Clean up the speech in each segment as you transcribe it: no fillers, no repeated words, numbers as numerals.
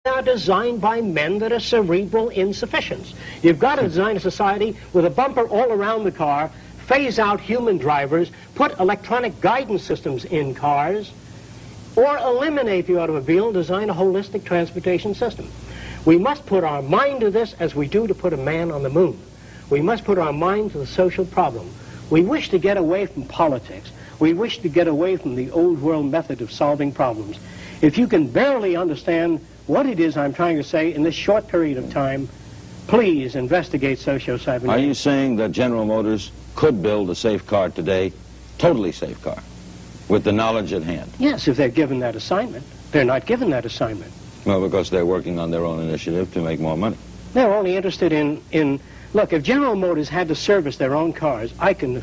are designed by men that are cerebral insufficients. You've got to design a society with a bumper all around the car, phase out human drivers, put electronic guidance systems in cars, or eliminate the automobile and design a holistic transportation system. We must put our mind to this as we do to put a man on the moon. We must put our mind to the social problem. We wish to get away from politics. We wish to get away from the old world method of solving problems. If you can barely understand what it is I'm trying to say in this short period of time, please investigate socio-cybernetics. Are you saying that General Motors could build a safe car today, totally safe car, with the knowledge at hand? Yes, if they're given that assignment. They're not given that assignment. Well, because they're working on their own initiative to make more money. They're only interested in look, if General Motors had to service their own cars, I can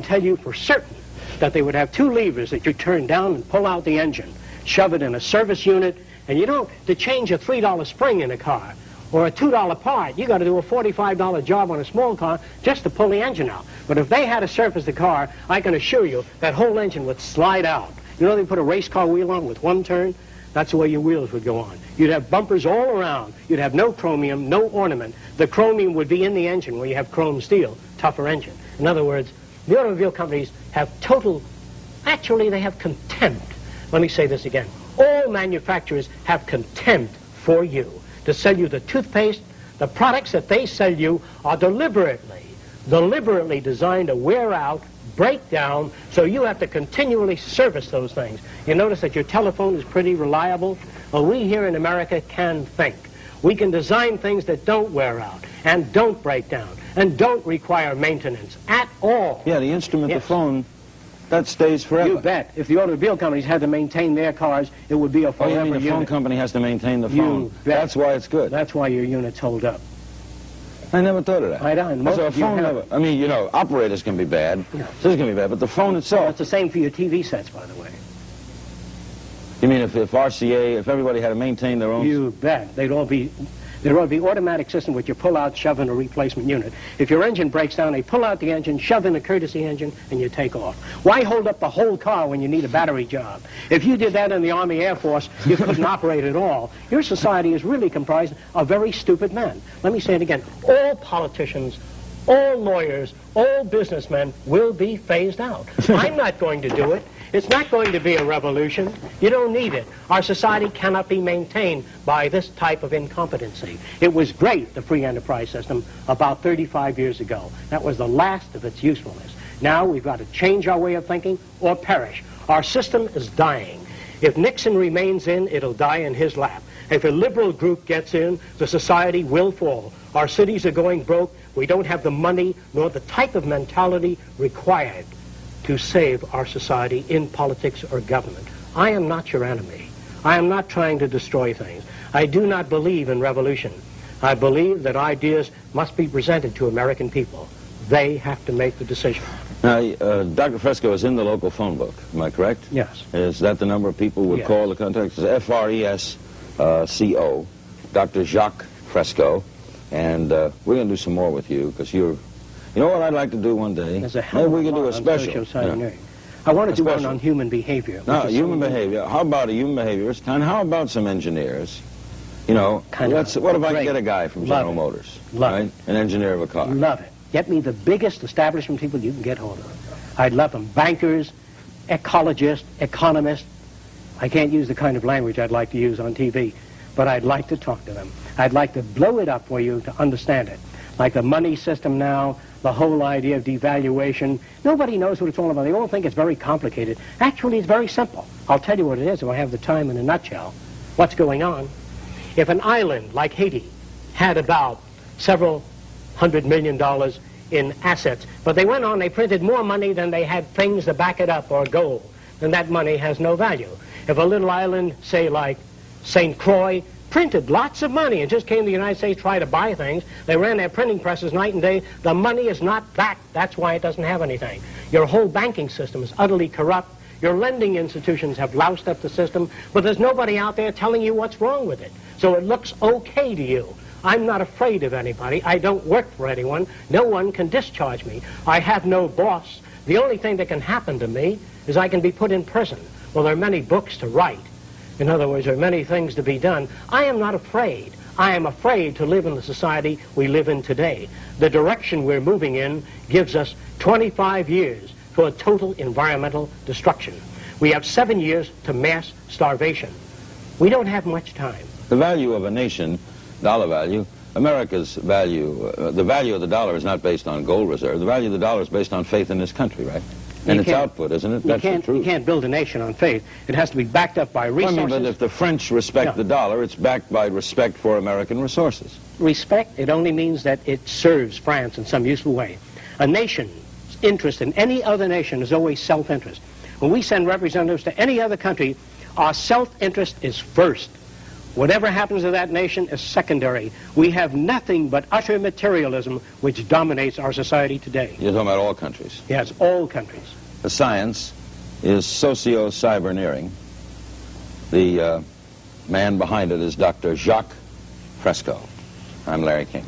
tell you for certain that they would have two levers that you turn down and pull out the engine, shove it in a service unit, and you don't, to change a $3 spring in a car or a $2 part, you got to do a $45 job on a small car just to pull the engine out. But if they had to service the car, I can assure you that whole engine would slide out. You know they put a race car wheel on with one turn? That's the way your wheels would go on. You'd have bumpers all around. You'd have no chromium, no ornament. The chromium would be in the engine where you have chrome steel, tougher engine. In other words, the automobile companies have actually they have contempt. Let me say this again. All manufacturers have contempt for you to sell you the toothpaste. The products that they sell you are deliberately designed to wear out, break down, so you have to continually service those things. You notice that your telephone is pretty reliable? Well, we here in America can think. We can design things that don't wear out and don't break down and don't require maintenance at all. Yeah, the instrument, yes. The phone, that stays forever. You bet. If the automobile companies had to maintain their cars, it would be a forever unit. Oh, you mean the phone company has to maintain the phone? You bet. That's why it's good. That's why your units hold up. I never thought of that. I don't. So a phone never, I mean, you know, operators can be bad. Yeah. This can be bad, but the phone itself. Well, it's the same for your TV sets, by the way. You mean if RCA, if everybody had to maintain their own? You bet. There'd all be automatic system which you pull out, shove in a replacement unit. If your engine breaks down, they pull out the engine, shove in a courtesy engine, and you take off. Why hold up the whole car when you need a battery job? If you did that in the Army Air Force, you couldn't operate at all. Your society is really comprised of very stupid men. Let me say it again. All politicians, all lawyers, all businessmen will be phased out. I'm not going to do it. It's not going to be a revolution. You don't need it. Our society cannot be maintained by this type of incompetency. It was great, the free enterprise system, about 35 years ago. That was the last of its usefulness. Now we've got to change our way of thinking or perish. Our system is dying. If Nixon remains in, it'll die in his lap. If a liberal group gets in, the society will fall. Our cities are going broke. We don't have the money nor the type of mentality required to save our society in politics or government. I am not your enemy. I am not trying to destroy things. I do not believe in revolution. I believe that ideas must be presented to American people. They have to make the decision. Now, Dr. Fresco is in the local phone book, am I correct? Yes. Is that the number people would call the contact? It's F-R-E-S-C-O, Dr. Jacque Fresco. And we're going to do some more with you, because you're... You know what I'd like to do one day? Maybe we can do a special. Yeah. I want to do one on human behavior. No, human behavior. How about a human behaviorist? And how about some engineers? You know, what if I get a guy from General Motors? Right? An engineer of a car. Love it. Get me the biggest establishment people you can get hold of. I'd love them. Bankers, ecologists, economists. I can't use the kind of language I'd like to use on TV, but I'd like to talk to them. I'd like to blow it up for you to understand it. Like the money system now, the whole idea of devaluation. Nobody knows what it's all about. They all think it's very complicated. Actually, it's very simple. I'll tell you what it is if I have the time in a nutshell. What's going on? If an island like Haiti had about several $100 million in assets, but they went on, they printed more money than they had things to back it up or gold, then that money has no value. If a little island, say like St. Croix, printed lots of money and just came to the United States to try to buy things. They ran their printing presses night and day. The money is not back. That's why it doesn't have anything. Your whole banking system is utterly corrupt. Your lending institutions have loused up the system, but there's nobody out there telling you what's wrong with it. So it looks okay to you. I'm not afraid of anybody. I don't work for anyone. No one can discharge me. I have no boss. The only thing that can happen to me is I can be put in prison. Well, there are many books to write. In other words, there are many things to be done. I am not afraid. I am afraid to live in the society we live in today. The direction we're moving in gives us 25 years for a total environmental destruction. We have 7 years to mass starvation. We don't have much time. The value of a nation, dollar value, America's value, the value of the dollar is not based on gold reserve. The value of the dollar is based on faith in this country, right? And its output, isn't it? That's the truth. You can't build a nation on faith. It has to be backed up by resources. I mean, but if the French respect the dollar, it's backed by respect for American resources. Respect, it only means that it serves France in some useful way. A nation's interest in any other nation is always self-interest. When we send representatives to any other country, our self-interest is first. Whatever happens to that nation is secondary. We have nothing but utter materialism which dominates our society today. You're talking about all countries? Yes, all countries. The science is socio-cyberneering. The man behind it is Dr. Jacque Fresco. I'm Larry King.